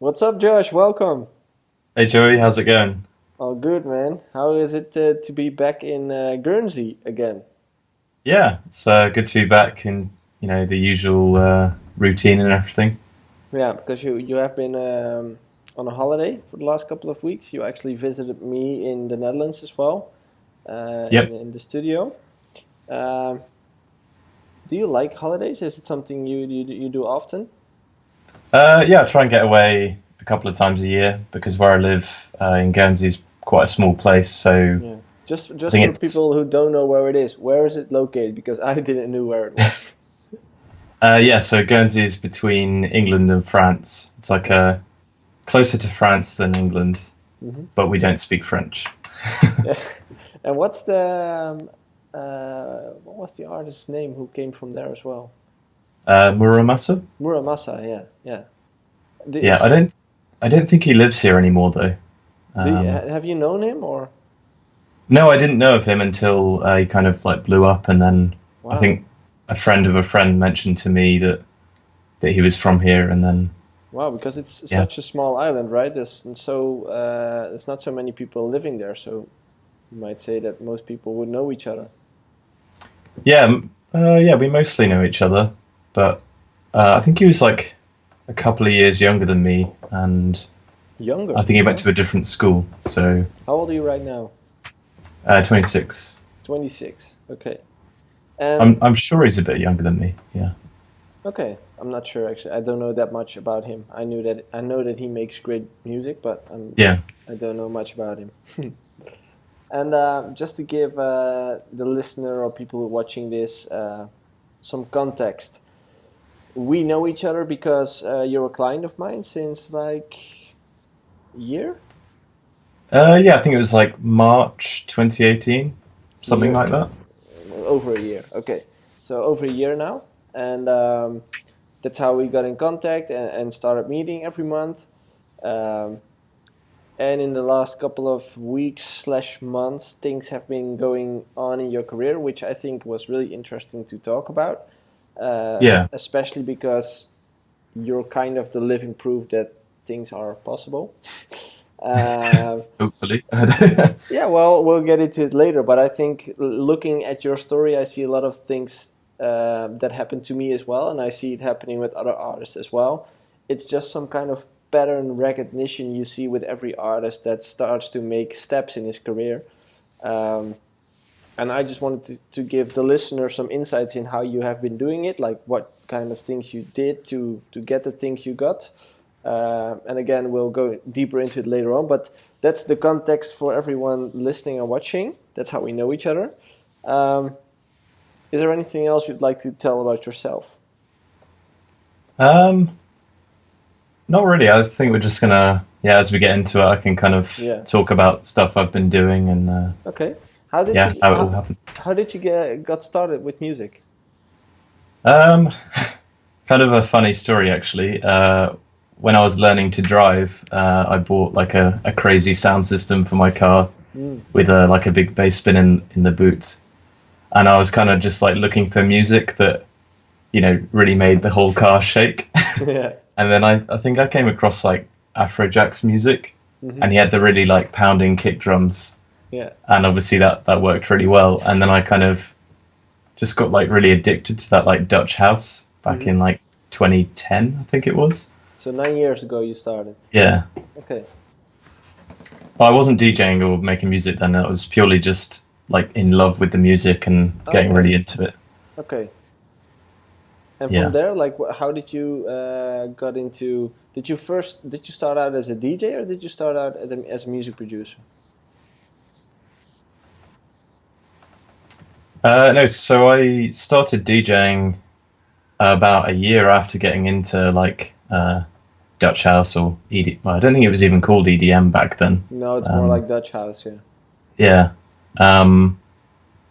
What's up, Josh? Welcome. Hey Joey, how's it going? All good, man. How is it to be back in Guernsey again? Yeah, it's good to be back in the usual routine and everything. Yeah, because you have been on a holiday for the last couple of weeks. You actually visited me in the Netherlands as well, Yep. in the studio. Um, do you like holidays? Is it something you do often? Yeah, I try and get away a couple of times a year because where I live in Guernsey is quite a small place, so Yeah. Just I just think for it's people who don't know where it is, where is it located? Because I didn't know where it was. yeah. So Guernsey is between England and France. It's like closer to France than England, Hmm. but we don't speak French. Yeah. And what was the artist's name who came from there as well? Muramasa? Muramasa, yeah, yeah. Yeah, Do, I don't think he lives here anymore though. have you known him or? No, I didn't know of him until he kind of like blew up, and then I Wow, think a friend of a friend mentioned to me that he was from here, and then wow, because it's yeah, such a small island, right? There's not so many people living there, so you might say that most people would know each other. yeah, we mostly know each other, but I think he was like a couple of years younger than me, and I Younger, think he went huh? to a different school, so How old are you right now? 26. 26. Okay. And I'm sure he's a bit younger than me. Yeah, okay, I'm not sure actually. I don't know that much about him. I know that he makes great music, but yeah. I don't know much about him. And just to give the listener or people who are watching this some context, we know each other because you're a client of mine since like a year. Yeah, I think it was like March 2018, It's a something year, like that. over a year. Okay, so over a year now, and that's how we got in contact and started meeting every month. Um, and in the last couple of weeks slash months, things have been going on in your career, which I think was really interesting to talk about, Yeah, especially because you're kind of the living proof that things are possible. Uh, hopefully. yeah, well, we'll get into it later, but I think looking at your story, I see a lot of things that happened to me as well, and I see it happening with other artists as well. It's just some kind of pattern recognition you see with every artist that starts to make steps in his career. Um, and I just wanted to give the listener some insights in how you have been doing it, like what kind of things you did to get the things you got. And again, we'll go deeper into it later on, but that's the context for everyone listening and watching. That's how we know each other. Um, is there anything else you'd like to tell about yourself? um, Not really. I think we're just gonna, yeah, as we get into it, I can kind of Yeah. talk about stuff I've been doing and Okay. How did yeah, you how it all how, happened. how did you get got started with music? Um, Kind of a funny story actually. When I was learning to drive, I bought like a crazy sound system for my car Mm. with like a big bass bin in the boot, and I was kind of just like looking for music that really made the whole car shake. Yeah. And then I think I came across like Afrojack's music, Hmm. and he had the really like pounding kick drums, Yeah. and obviously that worked really well. And then I kind of just got like really addicted to that like Dutch house back Hmm. in like 2010, I think it was. So 9 years ago you started. Yeah, Okay. well, I wasn't DJing or making music then. I was purely just like in love with the music and getting Okay. really into it. Okay. And from Yeah. there, like, how did you got into? Did you start out as a DJ or did you start out as a music producer? No, so I started DJing about a year after getting into like Dutch house or ED. Well, I don't think it was even called EDM back then. No, it's more Um, like Dutch house. Yeah. yeah, um,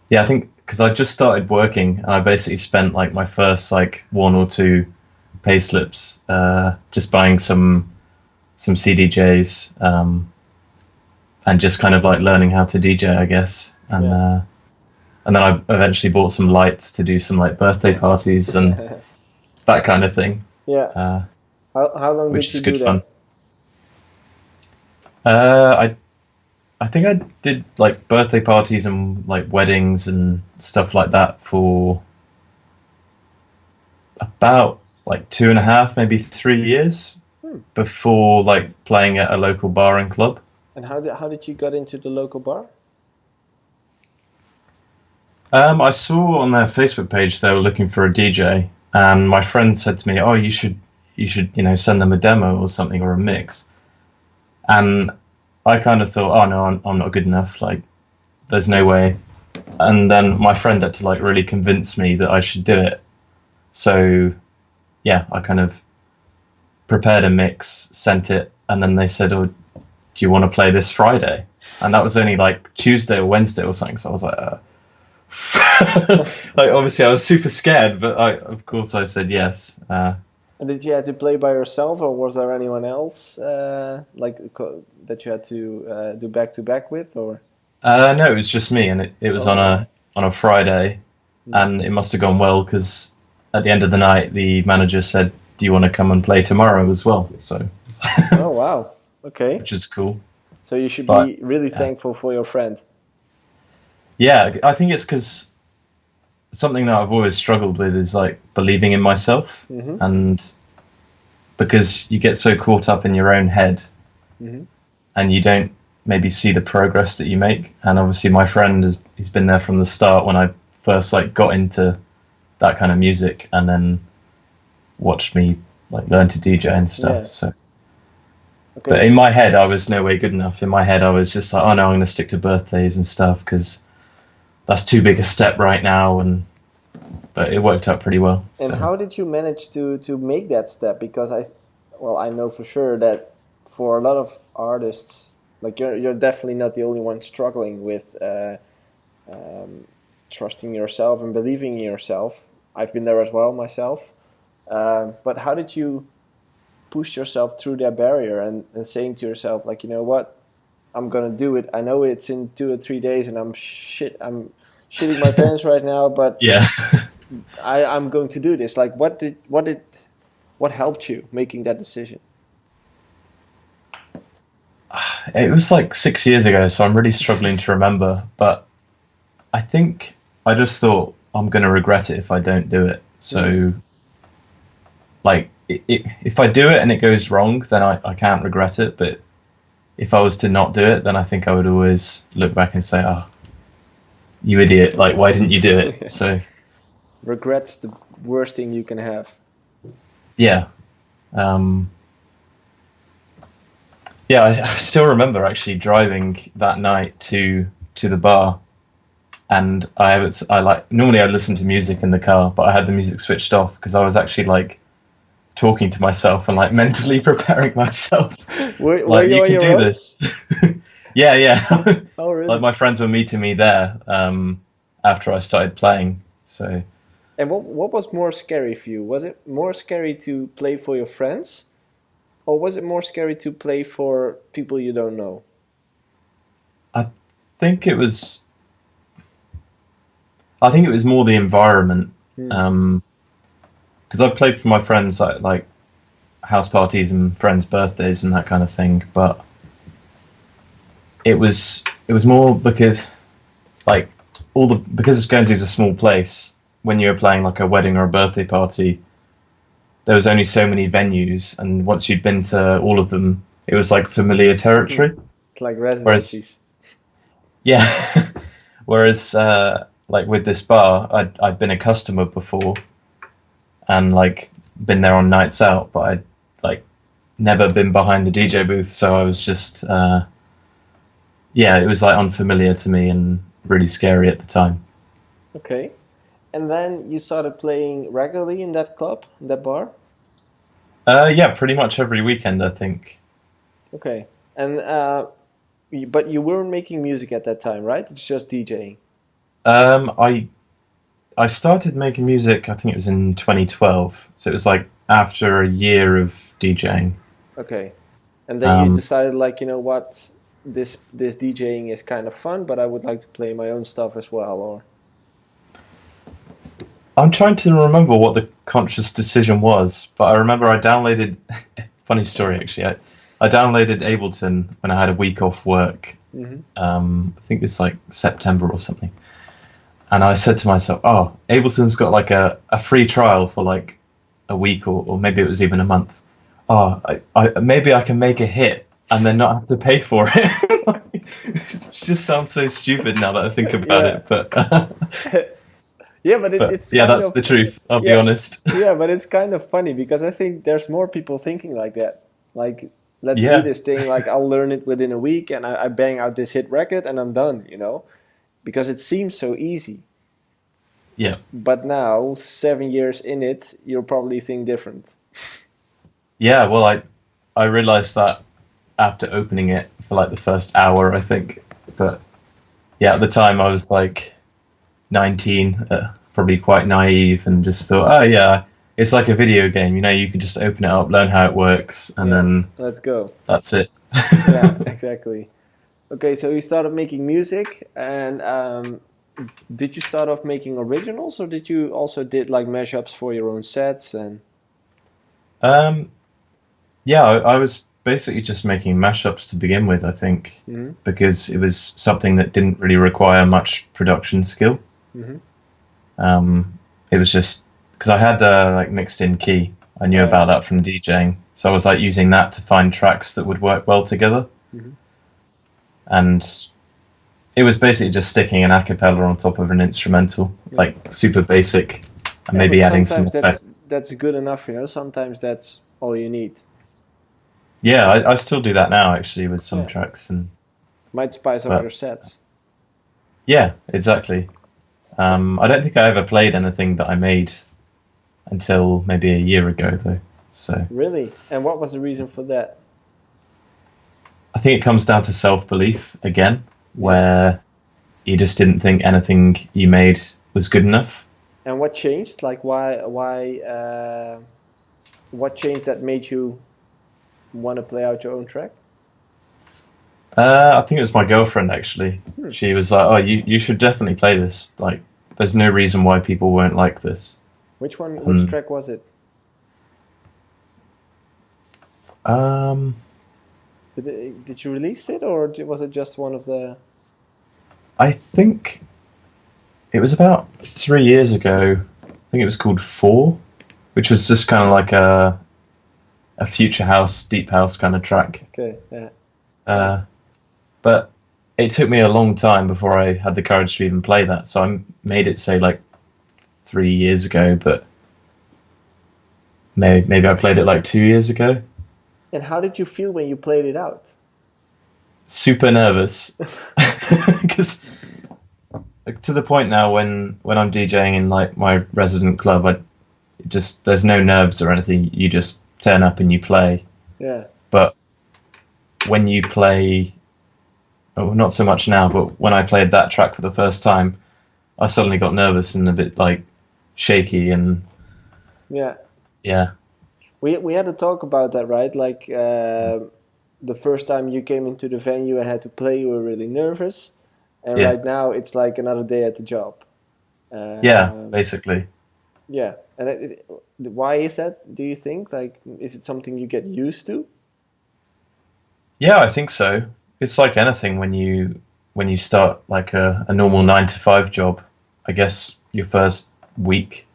yeah. I think because I just started working, and I basically spent like my first like one or two pay slips just buying some CDJs and just kind of like learning how to DJ, I guess. Yeah. And then I eventually bought some lights to do some like birthday parties and that kind of thing, Yeah. uh, How long which did is you good do fun. that? I think I did like birthday parties and like weddings and stuff like that for about like 2.5, maybe 3 years Hmm. before like playing at a local bar and club. And how did you get into the local bar? I saw on their Facebook page they were looking for a DJ, and my friend said to me, "Oh, you should, send them a demo or something or a mix." And I kind of thought, "Oh no, I'm not good enough. Like, there's no way." And then my friend had to like really convince me that I should do it. So yeah, I kind of prepared a mix, sent it, and then they said, "Oh, do you want to play this Friday?" And that was only like Tuesday or Wednesday or something. So I was like, like obviously I was super scared, but of course I said yes. And did you have to play by yourself, or was there anyone else that you had to do back to back with, or? No, it was just me, and it was on Oh. a Friday, Hmm. and it must have gone well because at the end of the night the manager said, "Do you want to come and play tomorrow as well?" So, Oh wow. Okay. which is cool. So you should But be really yeah, thankful for your friend. yeah, I think it's because something that I've always struggled with is like believing in myself, Hmm. and because you get so caught up in your own head Hmm. and you don't maybe see the progress that you make. And obviously, my friend he's been there from the start when I first like got into that kind of music, and then watched me like learn to DJ and stuff. Yeah. So, Okay. but in my head, I was no way good enough. In my head, I was just like, oh no, I'm going to stick to birthdays and stuff because that's too big a step right now. And but it worked out pretty well. And So how did you manage to make that step? Because I know for sure that for a lot of artists, like you're definitely not the only one struggling with um, trusting yourself and believing in yourself. I've been there as well myself. But how did you push yourself through that barrier and saying to yourself, like, you know what, I'm gonna do it. I know it's in 2 or 3 days, and I'm shitting my pants right now, but yeah, I'm going to do this. Like, what helped you making that decision? it was like 6 years ago, so I'm really struggling to remember. But I think I just thought I'm going to regret it if I don't do it. Mm. So like if I do it and it goes wrong, then I can't regret it. But if I was to not do it, then I think I would always look back and say, "Oh, you idiot! Like, why didn't you do it?" So Regret's the worst thing you can have. yeah, um, yeah. I still remember actually driving that night to the bar, and I like normally I listen to music in the car, but I had the music switched off because I was actually like talking to myself and like mentally preparing myself. Were Like, you you on can your do own? this. Yeah, yeah. Oh, Like really? my friends were meeting me there after I started playing. So And what was more scary for you? Was it more scary to play for your friends, or was it more scary to play for people you don't know? I think it was I think it was more the environment. Hmm. Um, because I played for my friends like house parties and friends' birthdays and that kind of thing. But it was more because like because Guernsey's a small place. When you were playing like a wedding or a birthday party, there was only so many venues, and once you'd been to all of them, it was like familiar territory. It's like Whereas, residencies. yeah, whereas like with this bar, I'd been a customer before and like been there on nights out, but I'd like never been behind the DJ booth, so I was just yeah, it was like unfamiliar to me and really scary at the time. Okay. And then you started playing regularly in that club, in that bar? Yeah, pretty much every weekend, I think. Okay. And but you weren't making music at that time, right? It's just DJing. Um, I I started making music. I think it was in 2012, so it was like after a year of DJing. Okay. And then you Um, decided, like, you know what, this DJing is kind of fun, but I would like to play my own stuff as well, or I'm trying to remember what the conscious decision was, but I remember I downloaded funny story actually. I downloaded Ableton when I had a week off work. Hmm. I think it's like September or something. And I said to myself, "Oh, Ableton's got like a free trial for like a week or maybe it was even a month. Oh, maybe I can make a hit and then not have to pay for it." It just sounds so stupid now that I think about Yeah. it, but Yeah, but but it's yeah, kind that's of, the truth. I'll be yeah, honest. yeah, but it's kind of funny because I think there's more people thinking like that. Like, let's do Yeah, this thing. Like, I'll learn it within a week, and I bang out this hit record, and I'm done. Because it seems so easy. yeah, But now, 7 years in it, you'll probably think different. yeah. Well, I realized that after opening it for like the first hour, I think. But yeah, at the time I was like 19, probably quite naive, and just thought, oh yeah, it's like a video game. You can just open it up, learn how it works, and Yeah, then let's go. that's it. Yeah, exactly. Okay, so you started making music, and did you start off making originals, or did you also did like mashups for your own sets? And um, yeah, I was basically just making mashups to begin with, I think, hmm. because it was something that didn't really require much production skill. Hmm. It was just because I had like mixed in key. I knew Oh yeah. about that from DJing, so I was like using that to find tracks that would work well together. Hmm. And it was basically just sticking an a cappella on top of an instrumental, Yeah. like super basic, and Yeah, but maybe adding some sometimes effects. that's good enough. Sometimes that's all you need. Yeah, I still do that now actually with some Yeah, tracks, and might spice up but your sets. yeah, exactly. I don't think I ever played anything that I made until maybe a year ago though. So Really? And what was the reason for that? I think it comes down to self-belief again, Yeah. where you just didn't think anything you made was good enough. And what changed? Like, what changed that made you want to play out your own track? I think it was my girlfriend actually. Hmm. She was like, "Oh, you should definitely play this. Like, there's no reason why people won't like this." Which one? Which And track was it? um, Did you release it, or was it just one of the? I think it was about 3 years ago. I think it was called Four, which was just kind of like a future house, deep house kind of track. Okay, yeah, fine. Uh, but it took me a long time before I had the courage to even play that. So I made it say like 3 years ago, but maybe I played it like 2 years ago. And how did you feel when you played it out? Super nervous because to the point now when I'm DJing in like my resident club, I just there's no nerves or anything. You just turn up and you play. Yeah, But when you play, oh, not so much now, but when I played that track for the first time, I suddenly got nervous and a bit like shaky and yeah. yeah, We had to talk about that, right? Like the first time you came into the venue and had to play, you were really nervous, and yeah, right now it's like another day at the job. yeah, Um, basically. yeah, and why is that? Do you think? Like, is it something you get used to? Yeah, I think so. It's like anything when you start like a normal 9 to 5 job. I guess your first week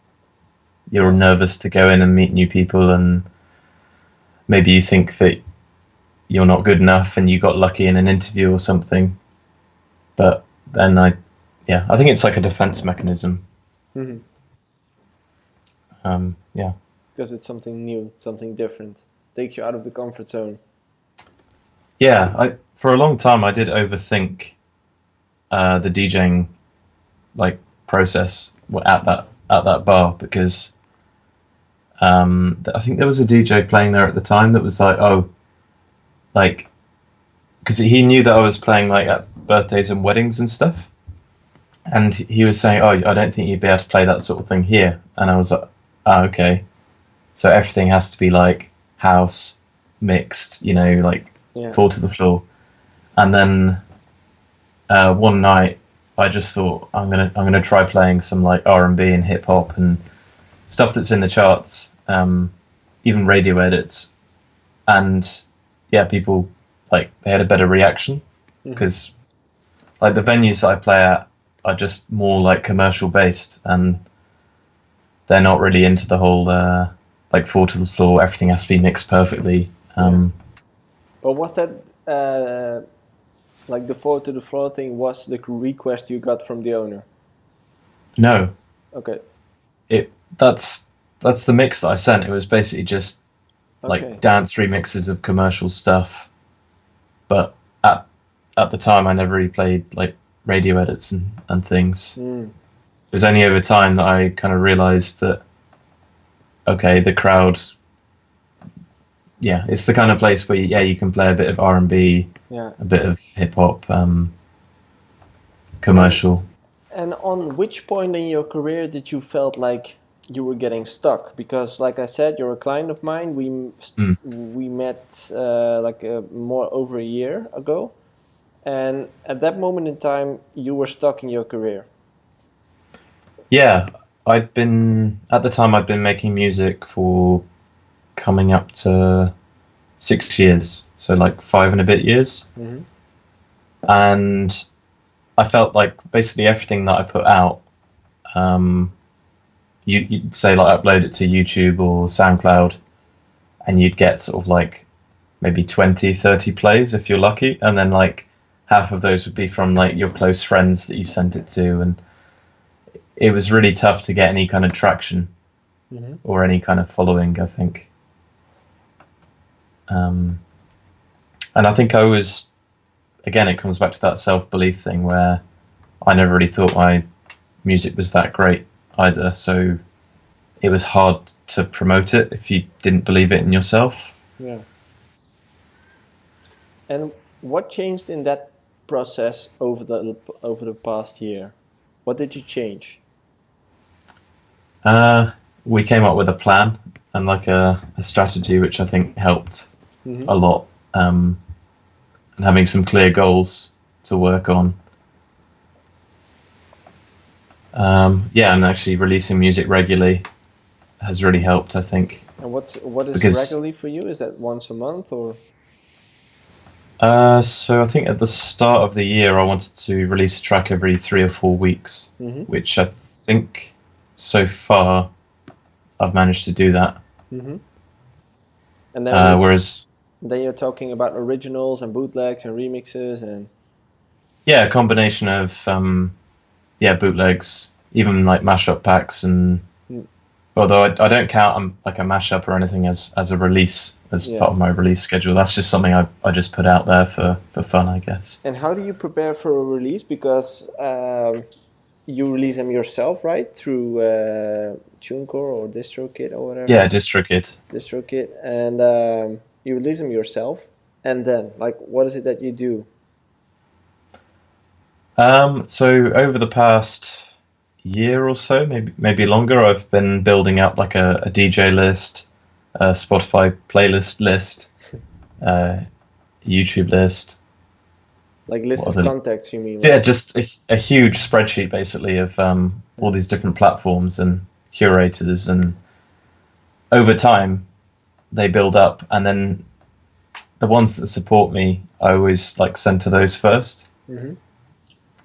you're Yeah, nervous to go in and meet new people, and maybe you think that you're not good enough and you got lucky in an interview or something. But then I think it's like a defense mechanism. hmm, Yeah, because it's something new, something different, takes you out of the comfort zone. yeah. For a long time I did overthink the DJing like process at that bar because I think there was a DJ playing there at the time that was like, oh, like because he knew that I was playing like at birthdays and weddings and stuff, and he was saying, oh, I don't think you'd be able to play that sort of thing here, and I was like, oh, okay, so everything has to be like house mixed, like Yeah, fall to the floor, and then one night I just thought I'm gonna try playing some like R&B and hip hop and stuff that's in the charts, even radio edits, and yeah, people like they had a better reaction because like the venues that I play at are just more like commercial based, and they're not really into the whole like four to the floor. Everything has to be mixed perfectly. But was that like the four to the floor thing? Was the request you got from the owner? No, Okay. That's the mix that I sent. It was basically just like dance remixes of commercial stuff, but at the time I never really played like radio edits and things. It was only over time that I kind of realized that okay, the crowd, yeah, it's the kind of place where you can play a bit of R&B, a bit of hip hop, commercial. And on which point in your career did you felt like you were getting stuck? Because, like I said, you're a client of mine. We met more over a year ago, and at that moment in time, you were stuck in your career. Yeah, at the time I'd been making music for coming up to 6 years, so like 5 and a bit years, and I felt like basically everything that I put out, you'd say like upload it to YouTube or SoundCloud, and you'd get sort of like maybe 20, 30 plays if you're lucky, and then like half of those would be from like your close friends that you sent it to, and it was really tough to get any kind of traction or any kind of following, I think. And I think again, it comes back to that self-belief thing where I never really thought my music was that great either, so it was hard to promote it if you didn't believe it in yourself. Yeah. And what changed in that process over the past year? What did you change? We came up with a plan and like a strategy, which I think helped a lot, and having some clear goals to work on. And actually releasing music regularly has really helped, I think. And what is regularly for you? Is that once a month or? So I think at the start of the year I wanted to release a track every 3 or 4 weeks, which I think so far I've managed to do that. And then whereas then you're talking about originals and bootlegs and remixes and a combination of bootlegs, even like mashup packs, and although I don't count like a mashup or anything as a release as part of my release schedule. That's just something I just put out there for fun, I guess. And how do you prepare for a release? Because you release them yourself, right? Through TuneCore or DistroKid or whatever? Yeah, DistroKid. DistroKid. And you release them yourself. And then, like, what is it that you do? So over the past year or so, maybe longer, I've been building up like a DJ list, a Spotify playlist list, YouTube list. Like list of contacts, you mean? Yeah, just a huge spreadsheet basically of all these different platforms and curators, and over time they build up, and then the ones that support me I always like send to those first.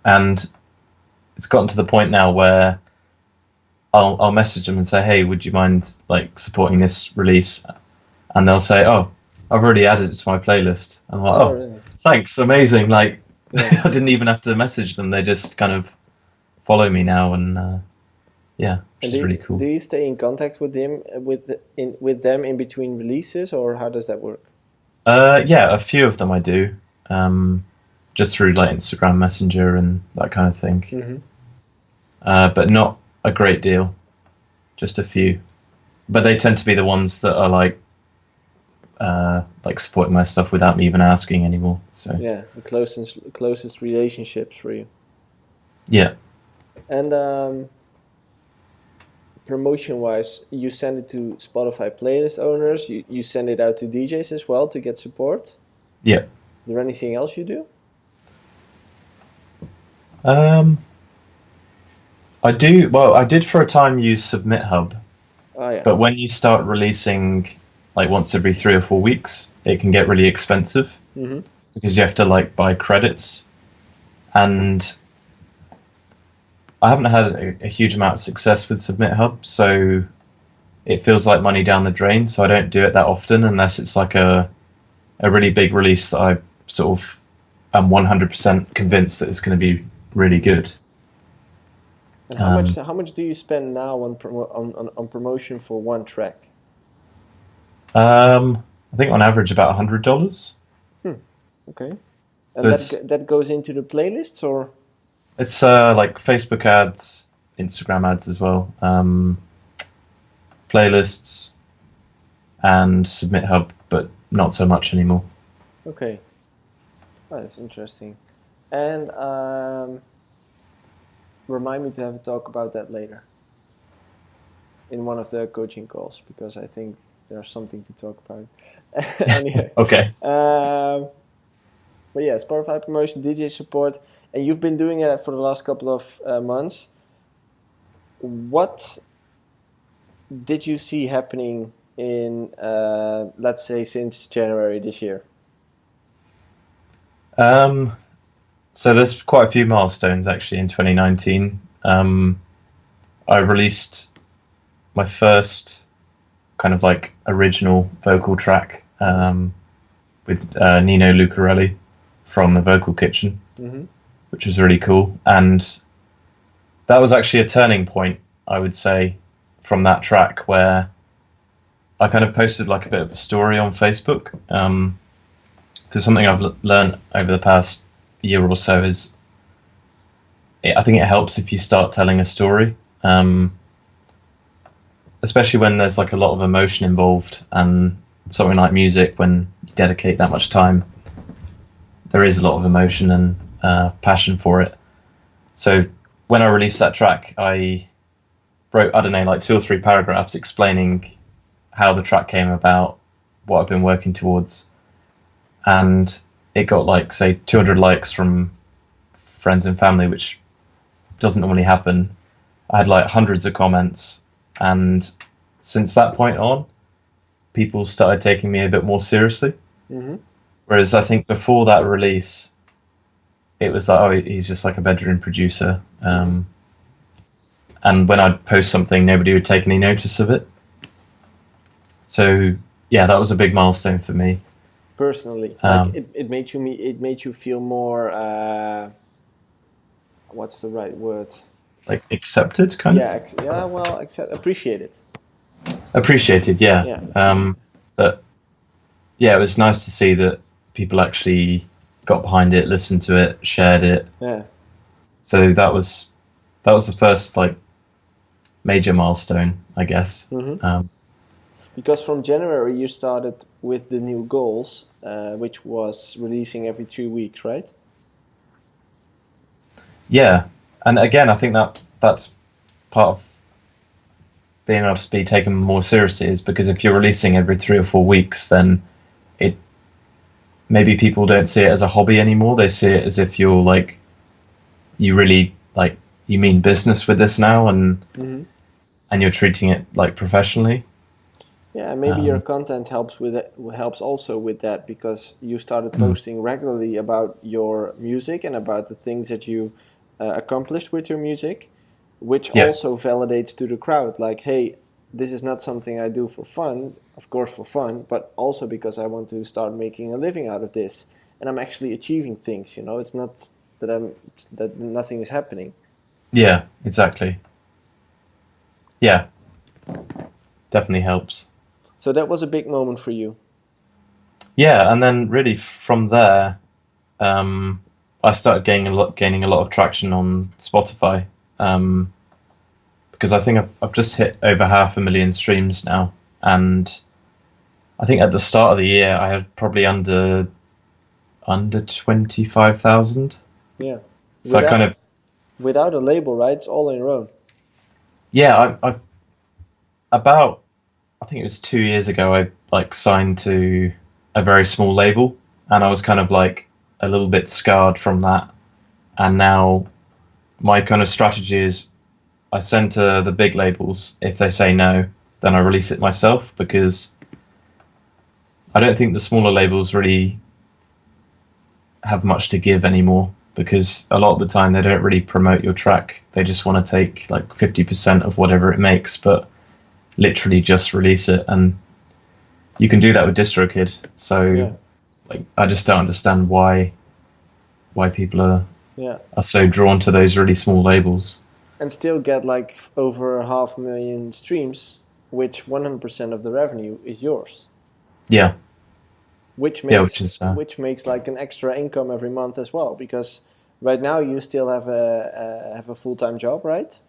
And it's gotten to the point now where I'll message them and say, hey, would you mind like supporting this release? And they'll say, oh, I've already added it to my playlist. I'm like, oh, really? Thanks, amazing. Like, I didn't even have to message them. They just kind of follow me now, and which is really cool. Do you stay in contact with them in between releases, or how does that work? A few of them I do, just through like Instagram Messenger and that kind of thing. But not a great deal, just a few. But they tend to be the ones that are like supporting my stuff without me even asking anymore. So yeah, the closest relationships for you. Yeah. And promotion-wise, you send it to Spotify playlist owners. You send it out to DJs as well to get support. Yeah. Is there anything else you do? I do. Well, I did for a time use Submit Hub. Oh, yeah. But when you start releasing like once every 3 or 4 weeks, it can get really expensive Mm-hmm. because you have to like buy credits. And I haven't had a huge amount of success with Submit Hub, so it feels like money down the drain. So I don't do it that often unless it's like a really big release that I sort of am 100% convinced that it's going to be really good. And Um, how much do you spend now on on promotion for one track? I think on average about $100. Hmm. Okay. So And that goes into the playlists, or? it's like Facebook ads, Instagram ads as well, playlists, and Submit Hub, but not so much anymore. Okay. Oh, that's interesting. And remind me to have a talk about that later in one of the coaching calls, because I think there's something to talk about. Anyway, Okay. but yeah, Spotify promotion, DJ support, and you've been doing it for the last couple of months. What did you see happening in, let's say, since January this year? Um, so there's quite a few milestones actually in 2019. I released my first kind of like original vocal track with Nino Lucarelli from the Vocal Kitchen, Mm-hmm. which was really cool. And that was actually a turning point, I would say, from that track where I kind of posted like a bit of a story on Facebook. Because something I've learned over the past year or so is I think it helps if you start telling a story, especially when there's like a lot of emotion involved, and something like music, when you dedicate that much time, there is a lot of emotion and passion for it. So when I released that track, I wrote, I don't know, like 2 or 3 paragraphs explaining how the track came about, what I've been working towards, and it got like, say, 200 likes from friends and family, which doesn't normally happen. I had like hundreds of comments, and since that point on, people started taking me a bit more seriously. Mm-hmm. Whereas I think before that release, it was like, oh, he's just like a bedroom producer. And when I'd post something, nobody would take any notice of it. So yeah, that was a big milestone for me. Personally, like Um, it made you feel more. What's the right word? like accepted, kind of Yeah, yeah. Well, accept, appreciate it. appreciated. Yeah. Yeah, appreciate. But yeah, it was nice to see that people actually got behind it, listened to it, shared it. Yeah. So that was the first like major milestone, I guess. Mm-hmm. Um, Because from January you started with the new goals, which was releasing every 2 weeks, right? yeah, and again, I think that's part of being able to be taken more seriously, is because if you're releasing every 3 or 4 weeks, then it maybe people don't see it as a hobby anymore. They see it as if you're like, you really like, you mean business with this now, Mm-hmm. and you're treating it like professionally. Yeah, and maybe your Um, content helps with it, helps also with that, because you started mm, posting regularly about your music and about the things that you accomplished with your music, which yeah, also validates to the crowd, like, hey, this is not something I do for fun, of course for fun, but also because I want to start making a living out of this, and I'm actually achieving things. You know, it's not that that nothing is happening. yeah, exactly. Yeah, definitely helps. So that was a big moment for you. Yeah, and then really from there, I started gaining a lot of traction on Spotify, because I think I've just hit over 500,000 streams now, and I think at the start of the year I had probably under 25,000. Yeah, So I kind without of, without a label, right? It's all on your own. yeah, I about, I think it was 2 years ago, I like signed to a very small label, and I was kind of like a little bit scarred from that. And now my kind of strategy is I send to the big labels. If they say no, then I release it myself, because I don't think the smaller labels really have much to give anymore, because a lot of the time they don't really promote your track. They just want to take like 50% of whatever it makes, but literally just release it. And you can do that with DistroKid. So Yeah, like, I just don't understand why people yeah, are so drawn to those really small labels. and still get like over 500,000 streams, which 100% of the revenue is yours, Yeah, which yeah, makes which is which makes like an extra income every month as well. Because right now you still have a full time job, right?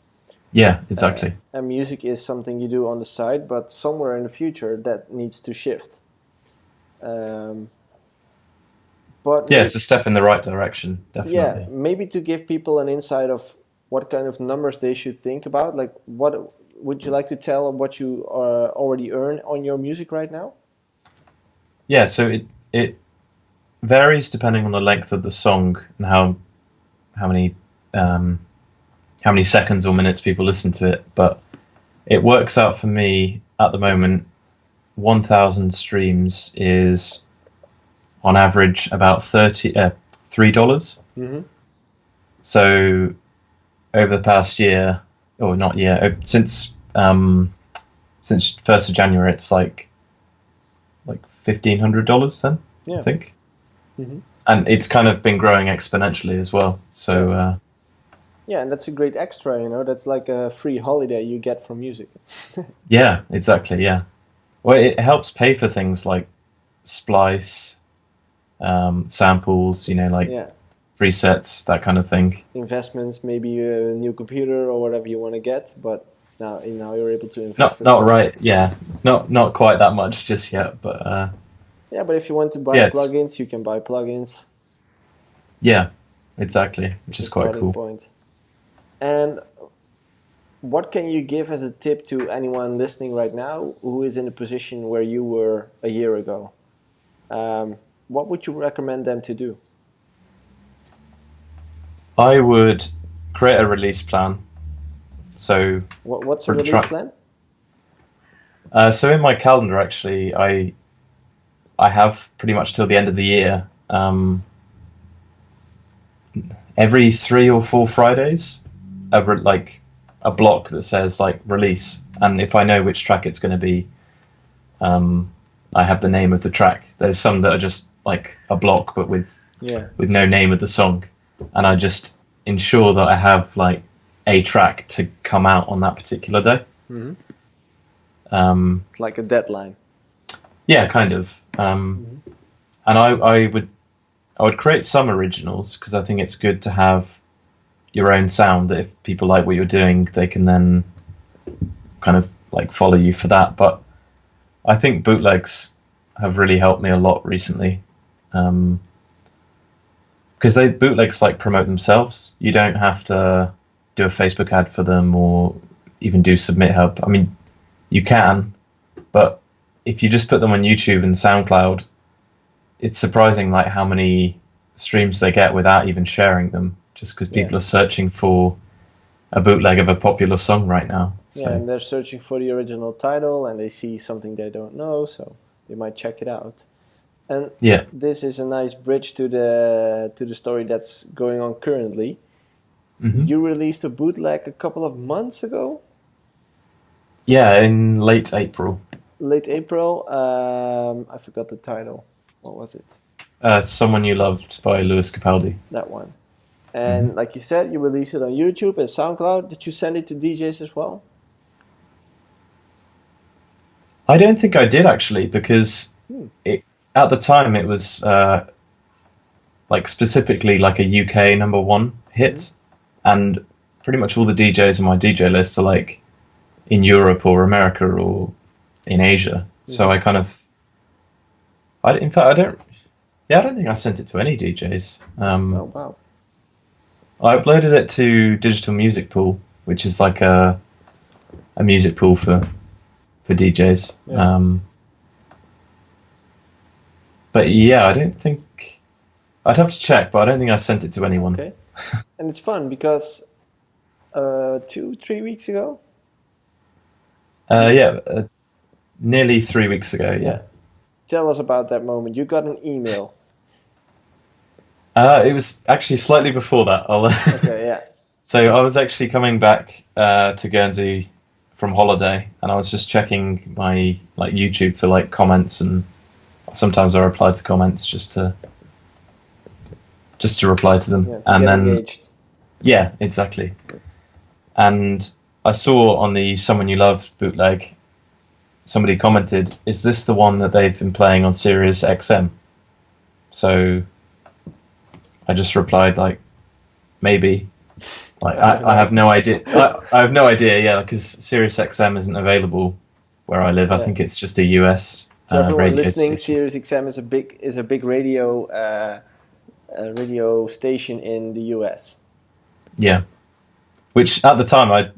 yeah, exactly. And music is something you do on the side, but somewhere in the future that needs to shift. Um, but Yeah, maybe it's a step in the right direction, yeah, definitely. maybe to give people an insight of what kind of numbers they should think about. Like, what would you like to tell what you already earn on your music right now? Yeah, so it varies depending on the length of the song and how many um, how many seconds or minutes people listen to it. But it works out for me at the moment. 1,000 streams is on average about $3. Mm-hmm. So over the past year, or not year, since 1st of January, it's like $1,500 then, I Yeah. think. Mm-hmm. And it's kind of been growing exponentially as well. Yeah. So Yeah, and that's a great extra. That's like a free holiday you get from music. yeah, exactly, yeah. Well, it helps pay for things like splice, samples, like Yeah. presets, that kind of thing. Investments, maybe a new computer or whatever you want to get, but now you're able to invest Not as not well. right, yeah, not quite that much just yet, but Yeah, but if you want to buy yeah, it's plugins, you can buy plugins. yeah, exactly, which It's a is quite starting cool. point. And what can you give as a tip to anyone listening right now who is in a position where you were a year ago? Um, what would you recommend them to do? I would create a release plan. So What's a for the release track, plan? so in my calendar actually, I have pretty much till the end of the year. Every 3 or 4 Fridays, like a block that says like release, and if I know which track it's going to be, um, I have the name of the track. There's some that are just like a block, but Yeah, with no name of the song, and I just ensure that I have like a track to come out on that particular day. hmm Um, it's like a deadline. yeah, kind of. Hmm And I would create some originals because I think it's good to have your own sound. That if people like what you're doing, they can then kind of like follow you for that. But I think bootlegs have really helped me a lot recently. Because they bootlegs like promote themselves. You don't have to do a Facebook ad for them or even do Submit Hub. I mean, you can, but if you just put them on YouTube and SoundCloud, it's surprising like how many streams they get without even sharing them, just because Yeah, people are searching for a bootleg of a popular song right now. yeah, So and they're searching for the original title and they see something they don't know, so they might check it out. And yeah, this is a nice bridge to the story that's going on currently. hmm You released a bootleg a couple of months ago, yeah, in late April. late April. I forgot the title. What was it? Someone You Loved by Lewis Capaldi. That one. hmm And like you said, you released it on YouTube and SoundCloud. Did you send it to DJs as well? I don't think I did actually, because Hmm. it at the time it was like specifically like a UK number one Mm-hmm. hit, and pretty much all the DJs on my DJ list are like in Europe or America or in Asia. So Mm-hmm. I kind of, in fact, I don't. Yeah, I don't think I sent it to any DJs. Oh wow. I uploaded it to Digital Music Pool, which is like a music pool for DJs. Yeah. But yeah, I don't think I'd have to check, but I don't think I sent it to anyone. Okay. And it's fun because 2, 3 weeks ago, you Yeah, nearly 3 weeks ago. yeah Yeah. Tell us about that moment. You got an email. It was actually slightly before that. Okay, yeah. So I was actually coming back to Guernsey from holiday, and I was just checking my like YouTube for like comments, and sometimes I reply to comments just to reply to them, Yeah, to and get then engaged. yeah, exactly. And I saw on the Someone You Love bootleg, somebody commented, "Is this the one that they've been playing on Sirius XM?" So I just replied like, maybe. Like I have no idea. I have no idea. Yeah, because Sirius XM isn't available where I live. I Yeah. think it's just a US To everyone radio listening, station. Sirius XM is a big radio station in the US. Yeah, which at the time I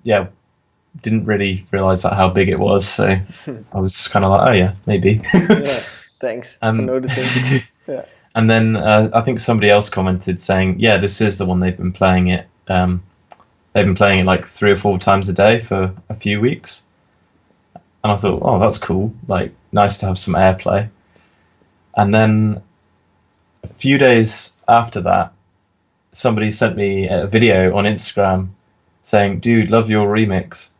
didn't really realize that how big it was. So I was kind of like, oh yeah, maybe. Yeah, thanks for And noticing. Yeah. and then I think somebody else commented saying, yeah, this is the one they've been playing it. They've been playing it like 3 or 4 times a day for a few weeks. And I thought, oh, that's cool. Like, nice to have some airplay. And then a few days after that, somebody sent me a video on Instagram saying, dude, love your remix.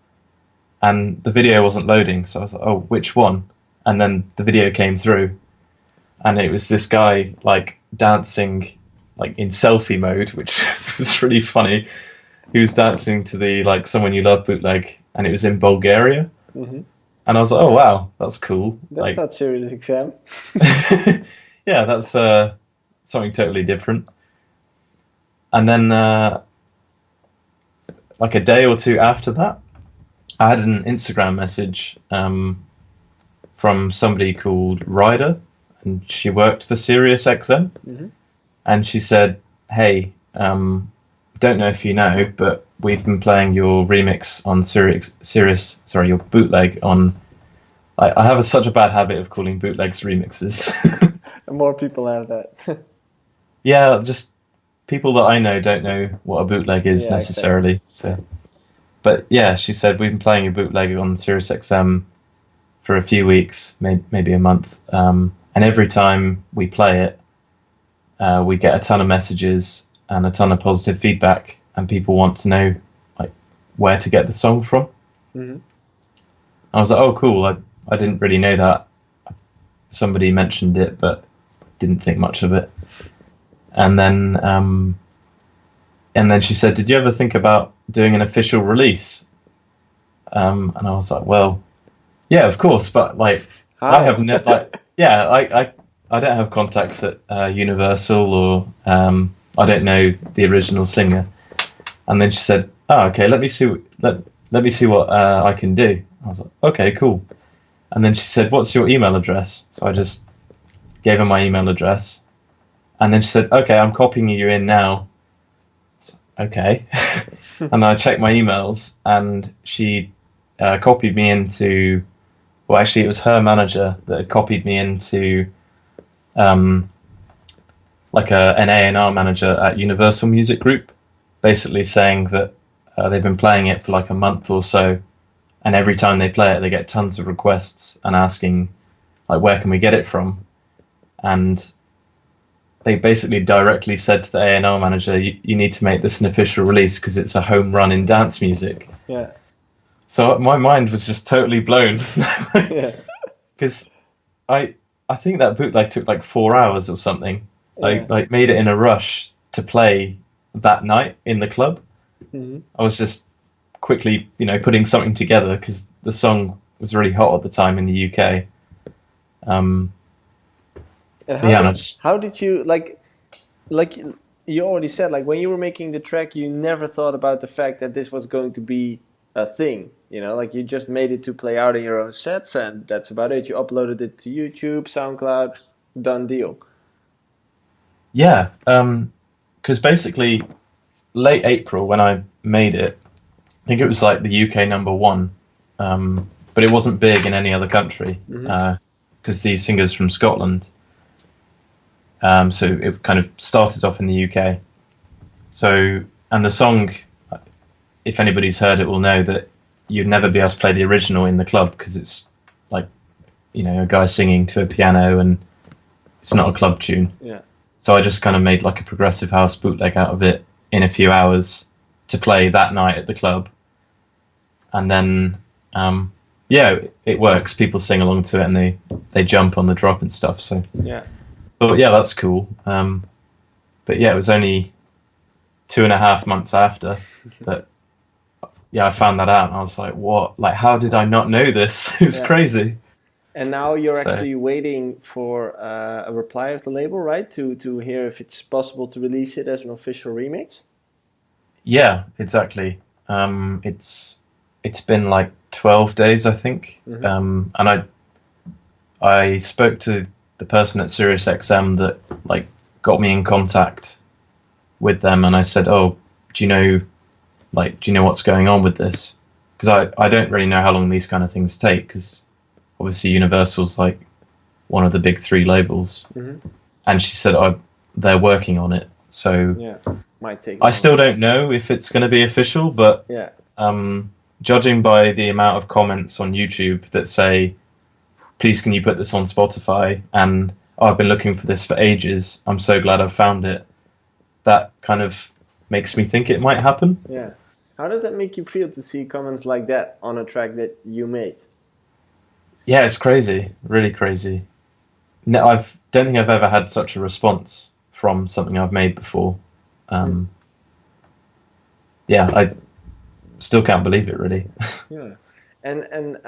And the video wasn't loading. So I was like, oh, which one? And then the video came through. And it was this guy, like, dancing, like, in selfie mode, which was really funny. He was dancing to the, like, Someone You Love bootleg, and it was in Bulgaria. Mm-hmm. And I was like, oh, wow, that's cool. That's like, not Sirius XM. yeah, that's something totally different. And then, like a day or two after that, I had an Instagram message from somebody called Ryder, and she worked for Sirius XM. Mm-hmm. And she said, hey, don't know if you know, but we've been playing your remix on your bootleg on. I have such a bad habit of calling bootlegs remixes. More people have that. Yeah, just people that I know don't know what a bootleg is necessarily. Exactly. So, but yeah, she said we've been playing your bootleg on Sirius XM for a few weeks, maybe a month, and every time we play it, we get a ton of messages and a ton of positive feedback, and people want to know like where to get the song from. Mm-hmm. I was like, oh, cool. I didn't really know that. Somebody mentioned it, but didn't think much of it. And then she said, did you ever think about doing an official release? And I was like, well, yeah, of course, but like I have I don't have contacts at Universal, or I don't know the original singer. And then she said, oh, okay, let me see what I can do. I was like, okay, cool. And then she said, what's your email address? So I just gave her my email address. And then she said, okay, I'm copying you in now. So, okay. And I checked my emails, and she copied me into, well, actually it was her manager that had copied me into like an A&R manager at Universal Music Group, basically saying that they've been playing it for like a month or so, and every time they play it, they get tons of requests and asking, like, where can we get it from? And they basically directly said to the A&R manager, you need to make this an official release because it's a home run in dance music. Yeah. So my mind was just totally blown. Yeah. Because I think that bootleg took like 4 hours or something. Yeah. Like made it in a rush to play that night in the club. Mm-hmm. I was just quickly, putting something together because the song was really hot at the time in the UK. How did you like you already said, like when you were making the track, you never thought about the fact that this was going to be a thing, like you just made it to play out in your own sets, and that's about it. You uploaded it to YouTube, SoundCloud, done deal. Yeah, because basically late April when I made it, I think it was like the UK #1, but it wasn't big in any other country because the singer's from Scotland. So it kind of started off in the UK. So, and the song, if anybody's heard it, will know that you'd never be able to play the original in the club because it's like a guy singing to a piano, and it's not a club tune. Yeah. So I just kind of made like a progressive house bootleg out of it in a few hours to play that night at the club. And then, it works. People sing along to it, and they jump on the drop and stuff. So Yeah. thought, yeah, that's cool. But yeah, it was only 2.5 months after that. Yeah, I found that out, and I was like, "What? Like, how did I not know this?" It was Yeah. crazy. And now you're So actually waiting for a reply of the label, right? To hear if it's possible to release it as an official remix. yeah, exactly. It's been like 12 days, I think. Hmm. And I spoke to the person at SiriusXM that like got me in contact with them, and I said, "Oh, do you know what's going on with this?" Because I don't really know how long these kind of things take, because obviously Universal's like one of the big three labels. Hmm. And she said, "Oh, they're working on it." So Yeah, might take I still longer. don't know if it's going to be official, but Yeah, judging by the amount of comments on YouTube that say, "Please, can you put this on Spotify?" and "Oh, I've been looking for this for ages. I'm so glad I've found it." That kind of makes me think it might happen. yeah. How does that make you feel to see comments like that on a track that you made? Yeah, it's crazy, really crazy. No, I don't think I've ever had such a response from something I've made before. Hmm. Um, yeah, I still can't believe it, really. Yeah, and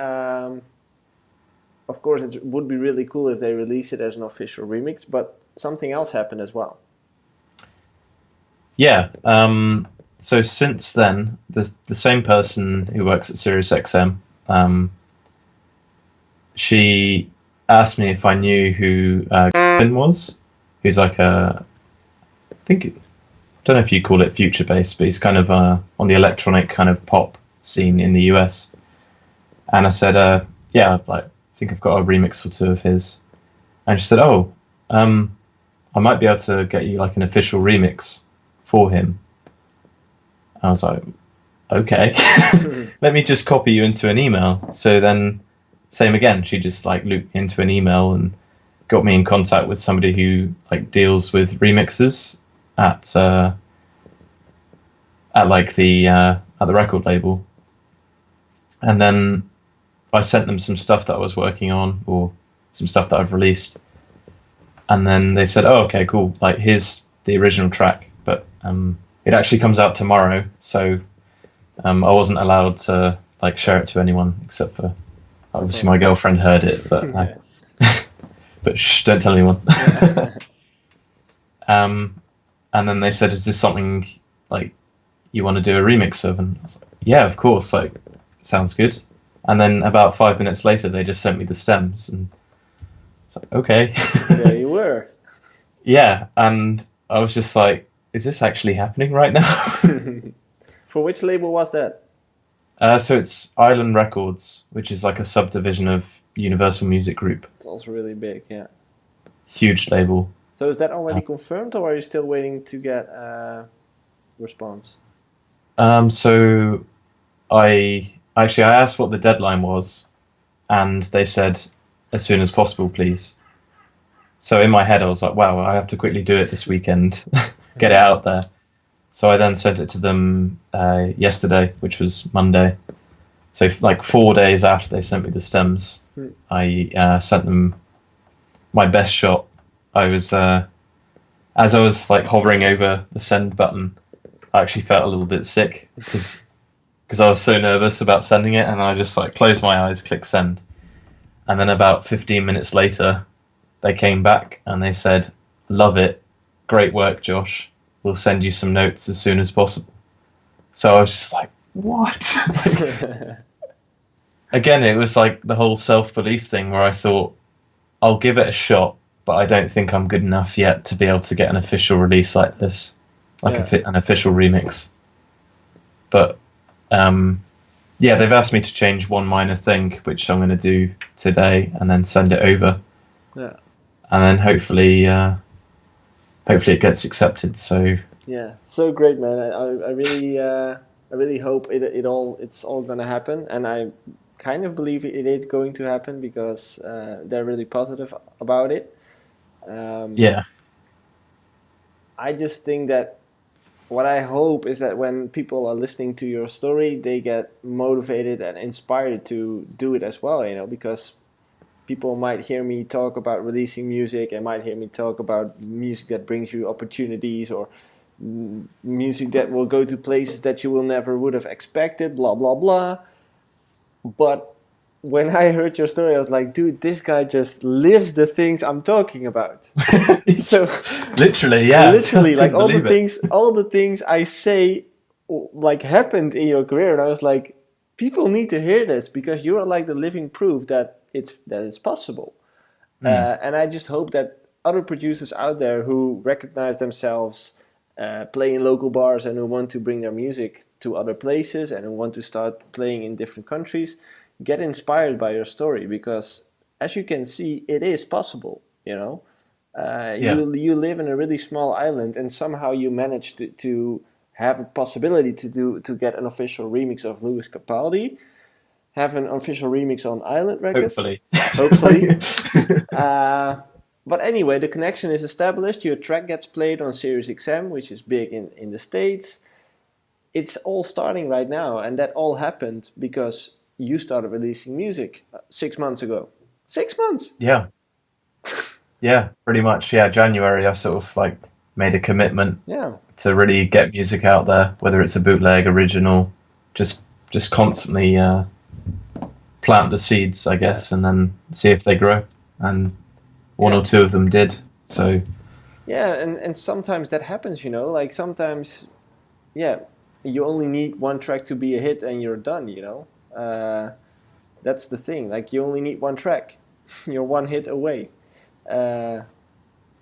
of course it would be really cool if they release it as an official remix. But something else happened as well. Yeah. So since then, the same person who works at SiriusXM, she asked me if I knew who Finn was, who's like I think, I don't know if you call it future bass, but he's kind of on the electronic kind of pop scene in the US. And I said, yeah, like, I think I've got a remix or two of his. And she said, oh, I might be able to get you like an official remix for him. I was like, okay, let me just copy you into an email. So then, same again, she just like looped me into an email and got me in contact with somebody who like deals with remixes at like at the record label. And then I sent them some stuff that I was working on, or some stuff that I've released. And then they said, "Oh, okay, cool. Like, here's the original track, but it actually comes out tomorrow, so I wasn't allowed to like share it to anyone except for obviously my girlfriend heard it, but Yeah, but shh, don't tell anyone." yeah. um, and then they said, "Is this something like you want to do a remix of?" And I was like, "Yeah, of course. Like, sounds good." And then about 5 minutes later, they just sent me the stems, and it's like, okay. There you were. Yeah, and I was just like, is this actually happening right now? For which label was that? So it's Island Records, which is like a subdivision of Universal Music Group. It's also really big, yeah. Huge label. So is that already Uh, confirmed, or are you still waiting to get a response? so I asked what the deadline was, and they said as soon as possible, please. So in my head, I was like, wow, I have to quickly do it this weekend, get it out there. So I then sent it to them yesterday, which was Monday. So like 4 days after they sent me the stems, Hmm. I sent them my best shot. I was as I was like hovering over the send button, I actually felt a little bit sick because I was so nervous about sending it, and I just like closed my eyes, click send, and then about 15 minutes later, they came back and they said, "Love it, great work, Josh. We'll send you some notes as soon as possible." So I was just like, what? Again, it was like the whole self-belief thing where I thought, I'll give it a shot, but I don't think I'm good enough yet to be able to get an official release like this, like Yeah, an official remix. But yeah, they've asked me to change one minor thing, which I'm going to do today, and then send it over, yeah, and then hopefully it gets accepted. So yeah. So great, man. I really hope it's all gonna happen, and I kind of believe it is going to happen because they're really positive about it. Um, Yeah. I just think that what I hope is that when people are listening to your story, they get motivated and inspired to do it as well, because people might hear me talk about releasing music and might hear me talk about music that brings you opportunities or music that will go to places that you will never would have expected, blah, blah, blah. But when I heard your story, I was like, dude, this guy just lives the things I'm talking about. So Literally, yeah. I literally, like couldn't believe it. all the things I say, like happened in your career, and I was like, people need to hear this because you are like the living proof that it's possible. Mm. And I just hope that other producers out there who recognize themselves playing local bars and who want to bring their music to other places and who want to start playing in different countries get inspired by your story because, as you can see, it is possible. Yeah. You live in a really small island and somehow you manage to have a possibility to get an official remix of Lewis Capaldi, have an official remix on Island Records, Hopefully. hopefully. Uh, but anyway, the connection is established. Your track gets played on Sirius XM, which is big in the States. It's all starting right now, and that all happened because you started releasing music 6 months ago. 6 months? Yeah. Yeah, pretty much. Yeah, January I sort of like made a commitment Yeah. to really get music out there, whether it's a bootleg, original, just constantly plant the seeds, I Yeah. guess, and then see if they grow. And one Yeah. or two of them did. So Yeah, and sometimes that happens, like sometimes, yeah, you only need one track to be a hit and you're done. That's the thing. Like you only need one track. You're one hit away. Uh,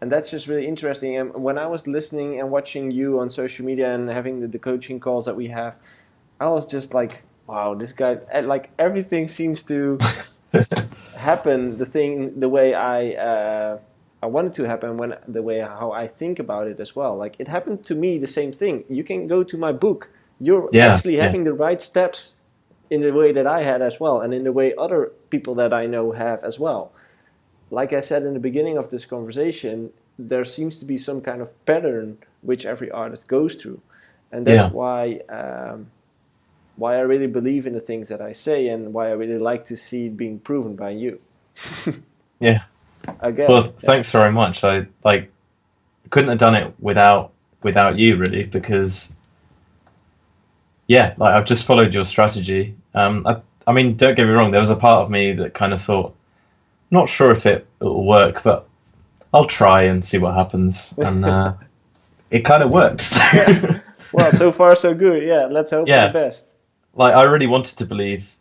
and that's just really interesting. And when I was listening and watching you on social media and having the coaching calls that we have, I was just like, wow, this guy, like everything seems to happen the way I want it to happen when the way how I think about it as well. Like it happened to me the same thing. You can go to my book. You're yeah, actually yeah, having the right steps in the way that I had as well, and in the way other people that I know have as well. Like I said in the beginning of this conversation, there seems to be some kind of pattern which every artist goes through, and that's yeah, why I really believe in the things that I say and why I really like to see it being proven by you. yeah. Again, Well, yeah. thanks very much. I like couldn't have done it without you really because yeah, like I've just followed your strategy. I mean, don't get me wrong. There was a part of me that kind of thought, not sure if it'll work, but I'll try and see what happens. And it kind of worked. So Yeah. Well, so far so good. Yeah, let's hope for the yeah, best. like I really wanted to believe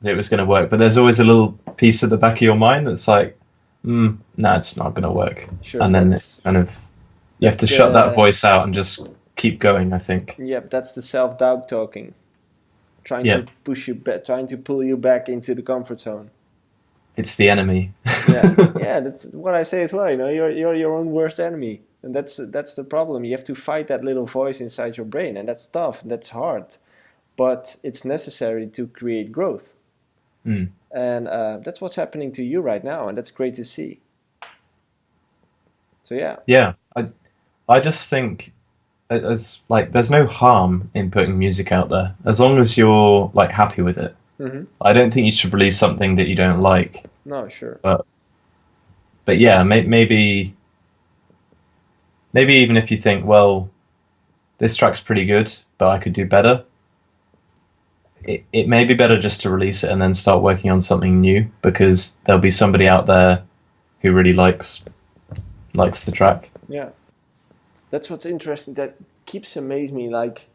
that it was going to work, but there's always a little piece at the back of your mind that's like, no, it's not going to work. Sure, And then it that's kind of you have that's to shut that the voice out and just keep going. I think. yep, that's the self-doubt talking, trying Yeah, to push you back, trying to pull you back into the comfort zone. it's the enemy. Yeah, yeah, that's what I say as well. You're your own worst enemy, and that's the problem. You have to fight that little voice inside your brain, and that's tough. That's hard, but it's necessary to create growth, Mm. and that's what's happening to you right now, and that's great to see. So yeah. Yeah, I just think as like there's no harm in putting music out there as long as you're like happy with it. Mm-hmm. I don't think you should release something that you don't like, No, sure. but yeah, maybe even if you think, well, this track's pretty good, but I could do better. It may be better just to release it and then start working on something new because there'll be somebody out there who really likes the track. Yeah, that's what's interesting. That keeps amaze me, like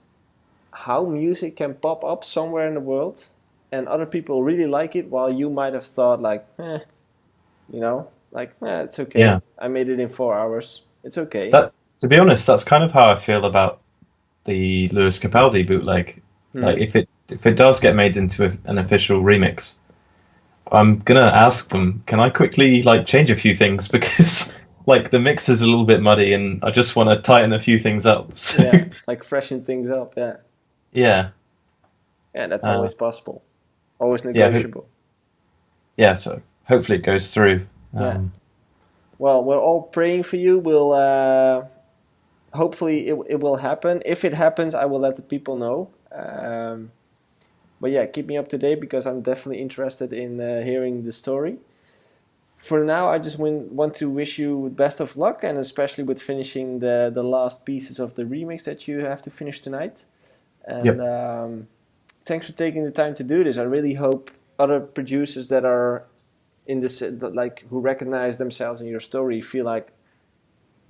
how music can pop up somewhere in the world, and other people really like it, while you might have thought like, it's okay. Yeah, I made it in 4 hours. It's okay. that to be honest, that's kind of how I feel about the Lewis Capaldi bootleg. Like Hmm. if it does get made into an official remix, I'm gonna ask them, can I quickly like change a few things because like the mix is a little bit muddy and I just want to tighten a few things up. So Yeah, like freshen things up. Yeah, yeah, yeah, that's uh, always possible. always yeah, negotiable. yeah. So hopefully it goes through. Yeah. Well, we're all praying for you. We'll hopefully it will happen. If it happens, I will let the people know. But yeah, keep me up to date because I'm definitely interested in hearing the story. For now, I just want to wish you best of luck, and especially with finishing the last pieces of the remix that you have to finish tonight. And Yep. thanks for taking the time to do this. I really hope other producers that are in this, like who recognize themselves in your story, feel like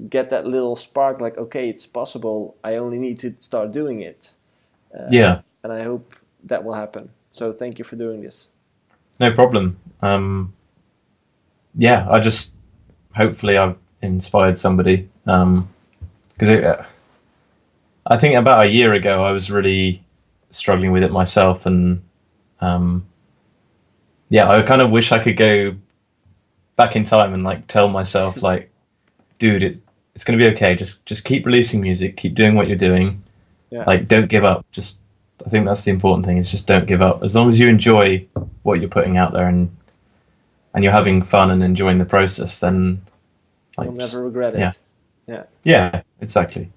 get that little spark, like okay, it's possible. I only need to start doing it, Yeah. and I hope that will happen. So thank you for doing this. No problem. Yeah, I just hopefully I've inspired somebody. Because I think about a year ago I was really struggling with it myself, and um, yeah, I kind of wish I could go back in time and like tell myself like, dude, it's gonna be okay. Just keep releasing music, keep doing what you're doing. Yeah, Like, don't give up. Just I think that's the important thing is just don't give up. As long as you enjoy what you're putting out there and you're having fun and enjoying the process, then you'll like just never regret yeah, it. Yeah, yeah, exactly,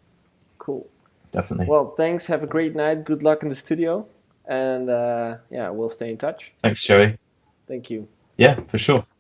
cool. definitely. Well, thanks. Have a great night. Good luck in the studio, and yeah, we'll stay in touch. Thanks, Joey. Thank you. Yeah, for sure.